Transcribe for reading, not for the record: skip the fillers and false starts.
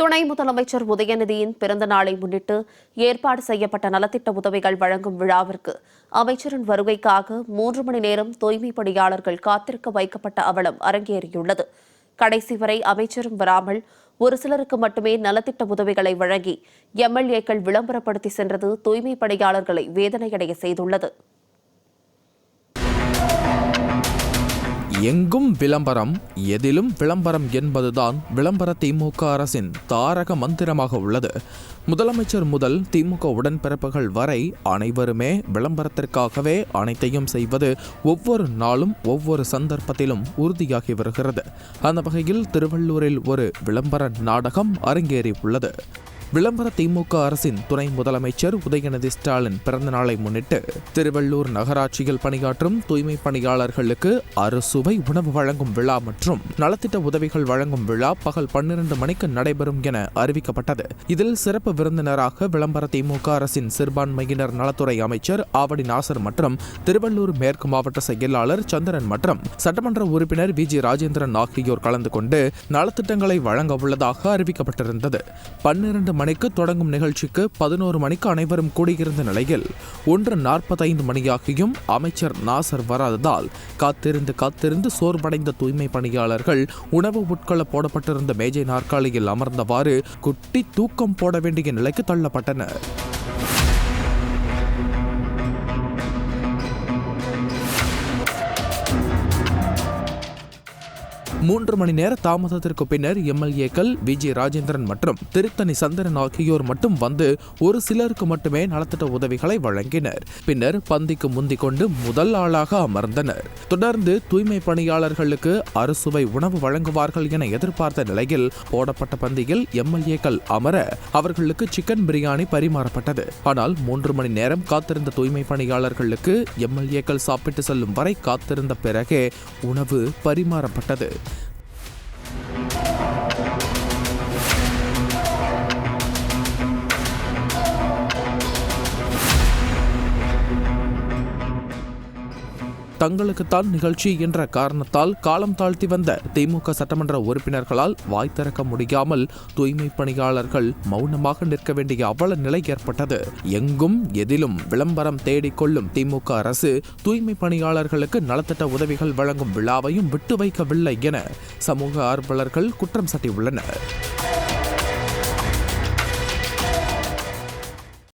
துணை முதலமைச்சர் உதயநிதியின் பிறந்த நாளை முன்னிட்டு ஏற்பாடு செய்யப்பட்ட நலத்திட்ட உதவிகள் வழங்கும் விழாவிற்கு அமைச்சரின் வருகைக்காக 3 மணி நேரம் தூய்மை பணியாளர்கள் காத்திருக்க வைக்கப்பட்ட அவலம் அரங்கேறியுள்ளது. கடைசி வரை அமைச்சரும் வராமல் ஒரு சிலருக்கு மட்டுமே நலத்திட்ட உதவிகளை வழங்கி எம்எல்ஏக்கள் விளம்பரப்படுத்தி சென்றது தூய்மை பணியாளர்களை வேதனையடைய செய்துள்ளது. எங்கும் விளம்பரம், எதிலும் விளம்பரம் என்பதுதான் விளம்பர திமுக அரசின் தாரக மந்திரமாக உள்ளது. முதலமைச்சர் முதல் திமுக உடன்பிறப்புகள் வரை அனைவருமே விளம்பரத்திற்காகவே அனைத்தையும் செய்வது ஒவ்வொரு நாளும் ஒவ்வொரு சந்தர்ப்பத்திலும் உறுதியாகி வருகிறது. அந்த வகையில் திருவள்ளூரில் ஒரு விளம்பர நாடகம் அரங்கேறி உள்ளது. விளம்பர திமுக அரசின் துணை முதலமைச்சர் உதயநிதி ஸ்டாலின் பிறந்த நாளை முன்னிட்டு திருவள்ளூர் நகராட்சியில் பணியாற்றும் தூய்மை பணியாளர்களுக்கு அறுசுவை உணவு வழங்கும் விழா மற்றும் நலத்திட்ட உதவிகள் வழங்கும் விழா பகல் 12 மணிக்கு நடைபெறும் என அறிவிக்கப்பட்டது. இதில் சிறப்பு விருந்தினராக விளம்பர திமுக அரசின் சிறுபான்மையினர் நலத்துறை அமைச்சர் ஆவடி நாசர் மற்றும் திருவள்ளூர் மேற்கு மாவட்ட செயலாளர் சந்திரன் மற்றும் சட்டமன்ற உறுப்பினர் வி.ஜி. ராஜேந்திரன் ஆகியோர் கலந்து கொண்டு நலத்திட்டங்களை வழங்க உள்ளதாக அறிவிக்கப்பட்டிருந்தது. 12 மணிக்கு தொடங்கும் நிகழ்ச்சிக்கு 11 மணிக்கு அனைவரும் கூடியிருந்த நிலையில் 1:45 மணியாகியும் அமைச்சர் நாசர் வராததால் காத்திருந்து சோர்வடைந்த தூய்மை பணியாளர்கள் உணவு உட்கொள்ள போடப்பட்டிருந்த மேஜை நாற்காலியில் அமர்ந்தவாறு குட்டி தூக்கம் போட வேண்டிய நிலைக்கு தள்ளப்பட்டனர். 3 மணி நேர தாமதத்திற்கு பின்னர் எம்எல்ஏக்கள் வி.ஜி. ராஜேந்திரன் மற்றும் திருத்தணி சந்திரன் ஆகியோர் மட்டும் வந்து ஒரு சிலருக்கு மட்டுமே நலத்திட்ட உதவிகளை வழங்கினர். பின்னர் பந்திக்கு முந்திக் கொண்டு முதல் ஆளாக அமர்ந்தனர். தொடர்ந்து தூய்மை பணியாளர்களுக்கு அறுசுவை உணவு வழங்குவார்கள் என எதிர்பார்த்த நிலையில் போடப்பட்ட பந்தியில் எம்எல்ஏக்கள் அமர அவர்களுக்கு சிக்கன் பிரியாணி பரிமாறப்பட்டது. ஆனால் 3 மணி நேரம் காத்திருந்த தூய்மை பணியாளர்களுக்கு எம்எல்ஏக்கள் சாப்பிட்டு செல்லும் வரை காத்திருந்த பிறகே உணவு பரிமாறப்பட்டது. தங்களுக்குத்தான் நிகழ்ச்சி என்ற காரணத்தால் காலம் தாழ்த்தி வந்த திமுக சட்டமன்ற உறுப்பினர்களால் வாய் திறக்க முடியாமல் தூய்மை பணியாளர்கள் மௌனமாக நிற்க வேண்டிய அவல நிலை ஏற்பட்டது. எங்கும் எதிலும் விளம்பரம் தேடிக்கொள்ளும் திமுக அரசு தூய்மை பணியாளர்களுக்கு நலத்திட்ட உதவிகள் வழங்கும் விழாவையும் விட்டு வைக்கவில்லை என சமூக ஆர்வலர்கள் குற்றம் சாட்டியுள்ளனர்.